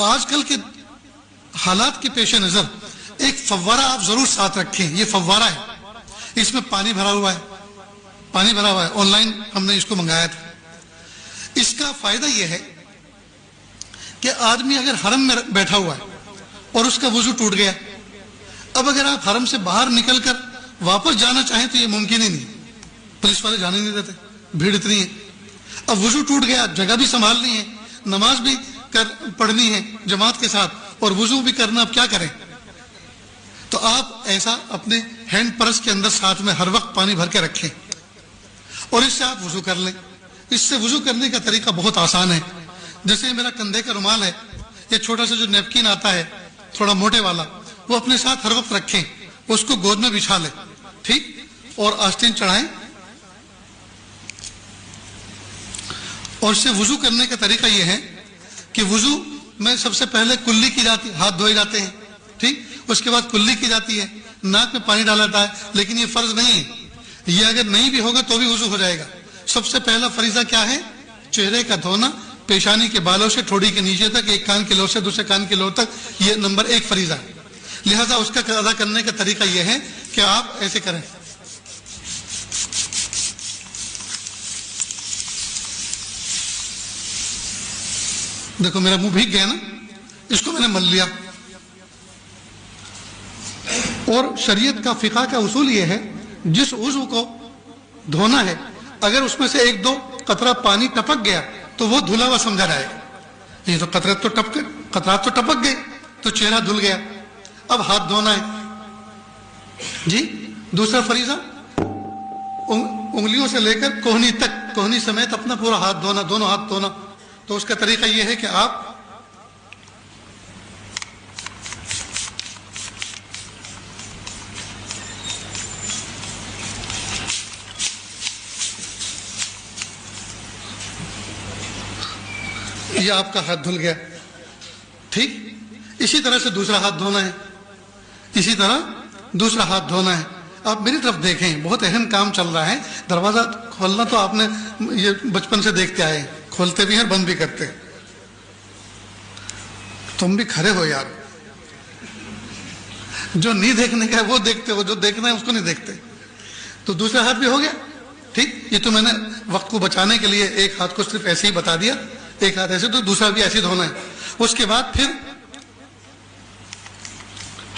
آج کل کے حالات کے پیش نظر ایک فوارہ آپ ضرور ساتھ رکھیں. یہ فوارہ ہے, اس میں پانی بھرا ہوا ہے, آن لائن ہم نے اس کو منگایا تھا. اس کا فائدہ یہ ہے کہ آدمی اگر حرم میں بیٹھا ہوا ہے اور اس کا وضو ٹوٹ گیا, اب اگر آپ حرم سے باہر نکل کر واپس جانا چاہیں تو یہ ممکن ہی نہیں, پولیس والے جانے نہیں دیتے, بھیڑ اتنی ہے. اب وضو ٹوٹ گیا, جگہ بھی سنبھالنی ہے, نماز بھی پڑھنی ہے جماعت کے ساتھ, اور وضو بھی کرنا, اب کیا کریں؟ تو آپ ایسا اپنے ہینڈ پرس کے اندر ساتھ میں ہر وقت پانی بھر کے رکھیں اور اس سے آپ وضو کر لیں. اس سے وضو کرنے کا طریقہ بہت آسان ہے. جیسے میرا کندھے کا رومال ہے, یہ چھوٹا سا جو نیپکن آتا ہے تھوڑا موٹے والا, وہ اپنے ساتھ ہر وقت رکھیں, اس کو گود میں بچھا لیں, ٹھیک, اور آستین چڑھائیں. اور اس سے وضو کرنے کا طریقہ یہ ہے کہ وضو میں سب سے پہلے کلی کی جاتی, ہاتھ دھوئے جاتے ہیں, ٹھیک, اس کے بعد کلی کی جاتی ہے, ناک میں پانی ڈالا جاتا ہے. لیکن یہ فرض نہیں ہے, یہ اگر نہیں بھی ہوگا تو بھی وضو ہو جائے گا. سب سے پہلا فریضہ کیا ہے؟ چہرے کا دھونا, پیشانی کے بالوں سے ٹھوڑی کے نیچے تک, ایک کان کے لوب سے دوسرے کان کے لوب تک, یہ نمبر 1 فریضہ ہے. لہذا اس کا ادا کرنے کا طریقہ یہ ہے کہ آپ ایسے کریں, دیکھو میرا منہ بھیگ گیا نا, اس کو میں نے مل لیا. اور شریعت کا فقہ کا اصول یہ ہے, جس عضو کو دھونا ہے اگر اس میں سے 1-2 قطرہ پانی ٹپک گیا تو وہ دھلا ہوا سمجھا جائے گا. یہ تو قطرات تو ٹپک گئے تو چہرہ دھل گیا. اب ہاتھ دھونا ہے جی. دوسرا فریضہ انگلیوں سے لے کر کوہنی تک, کوہنی سمیت اپنا پورا ہاتھ دھونا, دونوں ہاتھ دھونا. تو اس کا طریقہ یہ ہے کہ آپ یہ آپ کا ہاتھ دھل گیا, ٹھیک. اسی طرح سے دوسرا ہاتھ دھونا ہے, اسی طرح دوسرا ہاتھ دھونا ہے. آپ میری طرف دیکھیں, بہت اہم کام چل رہا ہے. دروازہ کھولنا تو آپ نے یہ بچپن سے دیکھتے آئے, کھولتے بھی ہیں بند بھی کرتے. تم بھی کھڑے ہو یار, جو نہیں دیکھنے کا ہے وہ دیکھتے ہو, جو دیکھنا ہے اس کو نہیں دیکھتے. تو دوسرا ہاتھ بھی ہو گیا, ٹھیک. یہ تو میں نے وقت کو بچانے کے لیے ایک ہاتھ کو صرف ایسے ہی بتا دیا, ایک ہاتھ ایسے, تو دوسرا بھی ایسے دھونا ہے. اس کے بعد پھر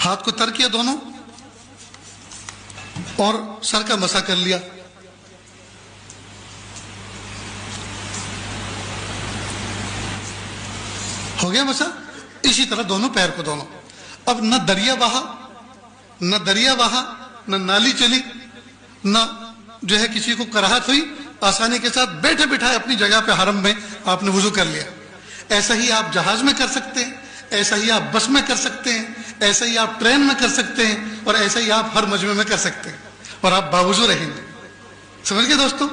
ہاتھ کو تر کیا دونوں اور سر کا مسح کر لیا. ہو گیا مسح. اسی طرح دونوں پیر کو دونوں. اب نہ دریا بہا, نہ نالی چلی, نہ جو ہے کسی کو کراہت ہوئی, آسانی کے ساتھ بیٹھے بٹھائے اپنی جگہ پہ حرم میں آپ نے وضو کر لیا. ایسا ہی آپ جہاز میں کر سکتے ہیں, ایسا ہی آپ بس میں کر سکتے ہیں, ایسا ہی آپ ٹرین میں کر سکتے ہیں, اور ایسا ہی آپ ہر مجمع میں کر سکتے ہیں, اور آپ باوضو رہیں گے. سمجھ گئے دوستوں؟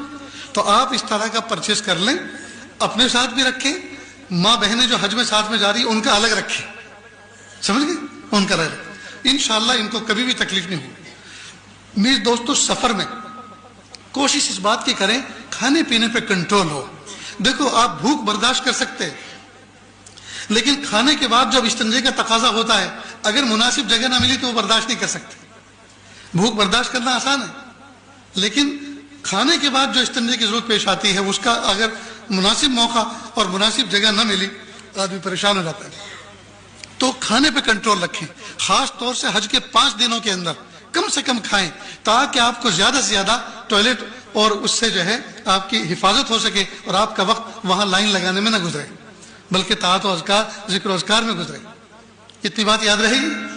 تو آپ اس طرح کا پرچیز کر لیں, اپنے ساتھ بھی رکھیں. ماں بہنیں جو حج میں ساتھ میں جا رہی ہیں ان کا الگ رکھیں, سمجھ گئے, ان کا الگ رکھیں. انشاءاللہ ان کو کبھی بھی تکلیف نہیں ہوگی. میرے دوستو, سفر میں کوشش اس بات کی کریں کھانے پینے پہ کنٹرول ہو. دیکھو آپ بھوک برداشت کر سکتے, لیکن کھانے کے بعد جب استنجے کا تقاضا ہوتا ہے, اگر مناسب جگہ نہ ملی تو وہ برداشت نہیں کر سکتے. بھوک برداشت کرنا آسان ہے, لیکن کھانے کے بعد جو استنجے کی ضرورت پیش آتی ہے, اس کا اگر مناسب موقع اور مناسب جگہ نہ ملی تو آدمی پریشان ہو جاتا ہے. تو کھانے پہ کنٹرول رکھیں. خاص طور سے حج کے 5 دنوں کے اندر کم سے کم کھائیں, تاکہ آپ کو زیادہ سے زیادہ ٹوائلٹ اور اس سے جو ہے آپ کی حفاظت ہو سکے, اور آپ کا وقت وہاں لائن لگانے میں نہ گزرے, بلکہ طاعت و اذکار, ذکر و اذکار میں گزرے. اتنی بات یاد رہے گی.